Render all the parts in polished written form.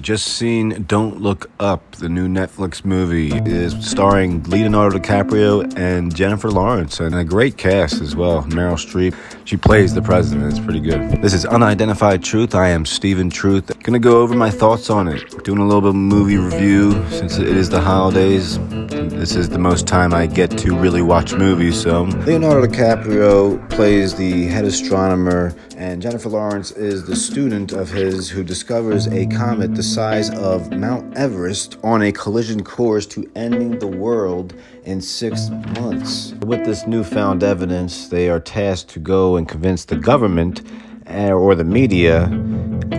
Just seen Don't Look Up, the new Netflix movie. It is starring Leonardo DiCaprio and Jennifer Lawrence, and a great cast as well. Meryl Streep, she plays the president. It's pretty good. This is Unidentified Truth. I am Steven Truth. Gonna go over my thoughts on it. Doing a little bit of movie review since it is the holidays. This is the most time I get to really watch movies, so. Leonardo DiCaprio plays the head astronomer, and Jennifer Lawrence is the student of his who discovers a comet the size of Mount Everest on a collision course to ending the world in 6 months. With this newfound evidence, they are tasked to go and convince the government or the media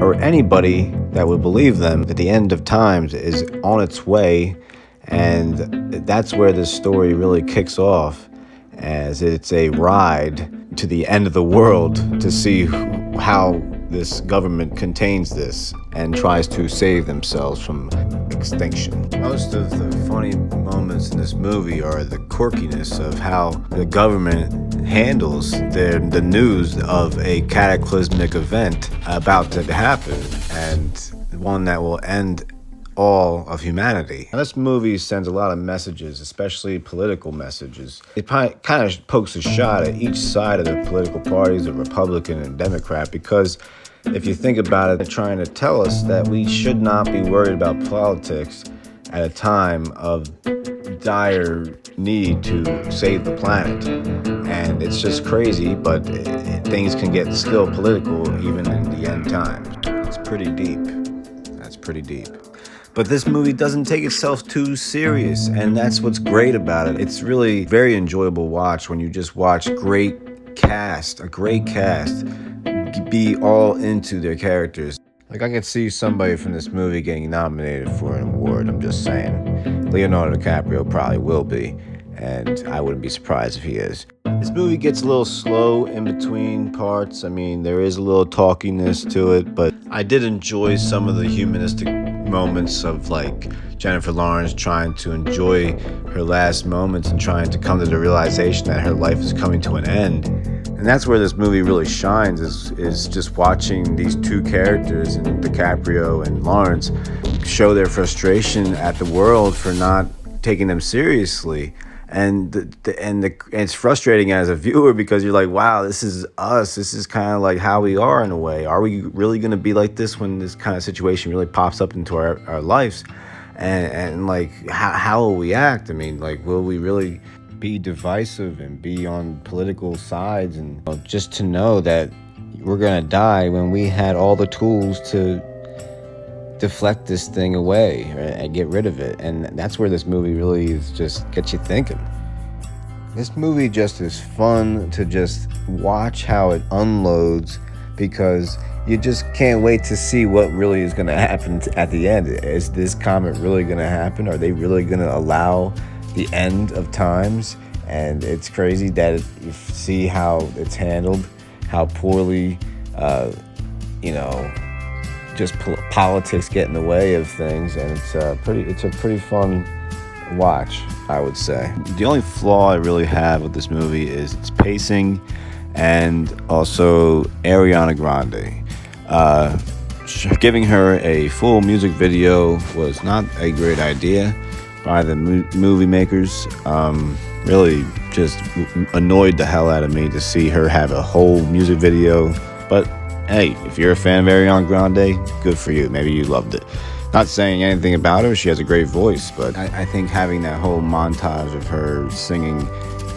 or anybody that would believe them that the end of times is on its way. And that's where this story really kicks off, as it's a ride to the end of the world to see how this government contains this and tries to save themselves from extinction. Most of the funny moments in this movie are the quirkiness of how the government handles the news of a cataclysmic event about to happen, and one that will end all of humanity. Now, this movie sends a lot of messages, especially political messages. It kind of pokes a shot at each side of the political parties, the Republican and Democrat, because if you think about it, they're trying to tell us that we should not be worried about politics at a time of dire need to save the planet. And it's just crazy, but things can get still political even in the end times. It's pretty deep. That's pretty deep. But this movie doesn't take itself too serious, and that's what's great about it. It's really very enjoyable watch when you just watch a great cast be all into their characters. Like, I could see somebody from this movie getting nominated for an award, I'm just saying. Leonardo DiCaprio probably will be, and I wouldn't be surprised if he is. This movie gets a little slow in between parts. I mean, there is a little talkiness to it, but I did enjoy some of the humanistic moments of, like, Jennifer Lawrence trying to enjoy her last moments and trying to come to the realization that her life is coming to an end. And that's where this movie really shines, is just watching these two characters, and DiCaprio and Lawrence, show their frustration at the world for not taking them seriously. And it's frustrating as a viewer, because you're like, wow, this is us. This is kind of like how we are in a way. Are we really going to be like this when this kind of situation really pops up into our lives? And like, how will we act? I mean, like, will we really be divisive and be on political sides? And just to know that we're going to die when we had all the tools to deflect this thing away and get rid of it. And that's where this movie really is, just gets you thinking. This movie just is fun to just watch how it unloads, because you just can't wait to see what really is going to happen at the end. Is this comet really going to happen? Are they really going to allow the end of times? And it's crazy that you see how it's handled, how poorly, just politics get in the way of things, and it's a pretty fun watch, I would say. The only flaw I really have with this movie is its pacing, and also Ariana Grande. Giving her a full music video was not a great idea by the movie makers. Really just annoyed the hell out of me to see her have a whole music video. But hey, if you're a fan of Ariana Grande, good for you. Maybe you loved it. Not saying anything about her, she has a great voice, but I think having that whole montage of her singing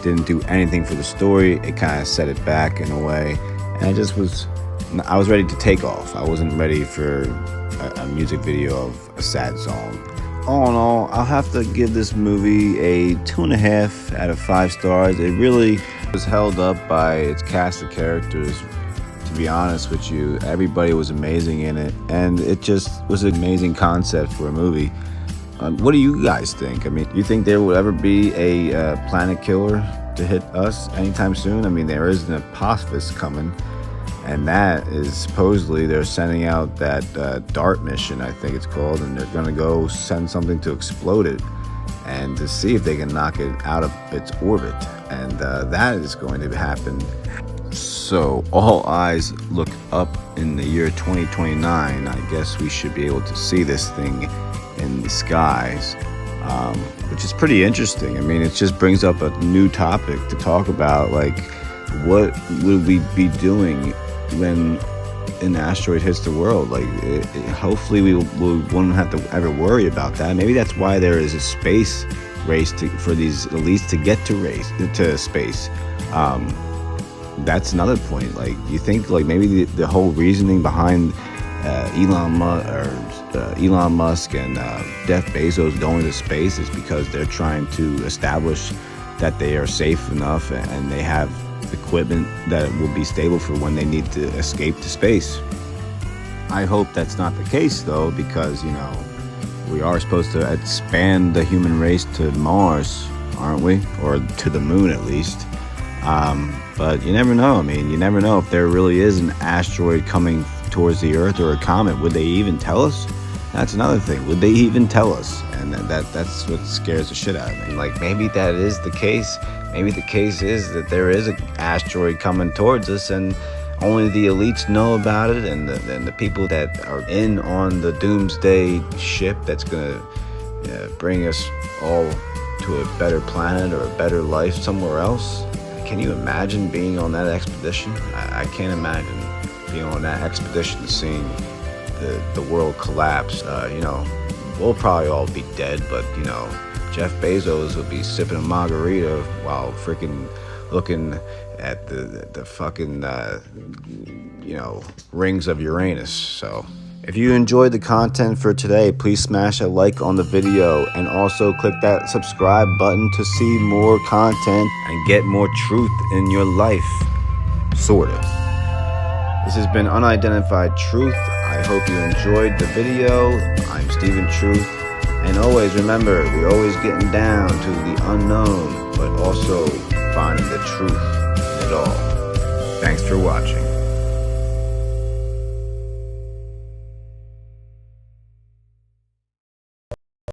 didn't do anything for the story. It kind of set it back in a way, and I was ready to take off. I wasn't ready for a music video of a sad song. All in all, I'll have to give this movie a 2.5 out of 5 stars. It really was held up by its cast of characters. To be honest with you, everybody was amazing in it, and it just was an amazing concept for a movie. What do you guys think? I mean, do you think there will ever be a planet killer to hit us anytime soon? I mean, there is an apophis coming, and that is supposedly they're sending out that DART mission, I think it's called, and they're going to go send something to explode it and to see if they can knock it out of its orbit. And that is going to happen So, all eyes look up in the year 2029. I guess we should be able to see this thing in the skies, which is pretty interesting. I mean, it just brings up a new topic to talk about. Like, what would we be doing when an asteroid hits the world? Like, hopefully we won't have to ever worry about that. Maybe that's why there is a space race for these elites to get to space. That's another point. Like, you think like maybe the whole reasoning behind Elon Musk and Jeff Bezos going to space is because they're trying to establish that they are safe enough and they have equipment that will be stable for when they need to escape to space. I hope that's not the case, though, because, you know, we are supposed to expand the human race to Mars, aren't we? Or to the moon, at least. But you never know. I mean, you never know if there really is an asteroid coming towards the Earth or a comet. Would they even tell us? That's another thing. Would they even tell us? And that's what scares the shit out of me. Like, maybe that is the case. Maybe the case is that there is an asteroid coming towards us and only the elites know about it, and the people that are in on the doomsday ship that's going to bring us all to a better planet or a better life somewhere else. Can you imagine being on that expedition? I can't imagine being on that expedition, seeing the world collapse. You know, we'll probably all be dead, but, you know, Jeff Bezos will be sipping a margarita while freaking looking at the fucking, you know, rings of Uranus. So, if you enjoyed the content for today, please smash a like on the video and also click that subscribe button to see more content and get more truth in your life. Sorta. This has been Unidentified Truth. I hope you enjoyed the video. I'm Stephen Truth. And always remember, we're always getting down to the unknown, but also finding the truth in it all. Thanks for watching.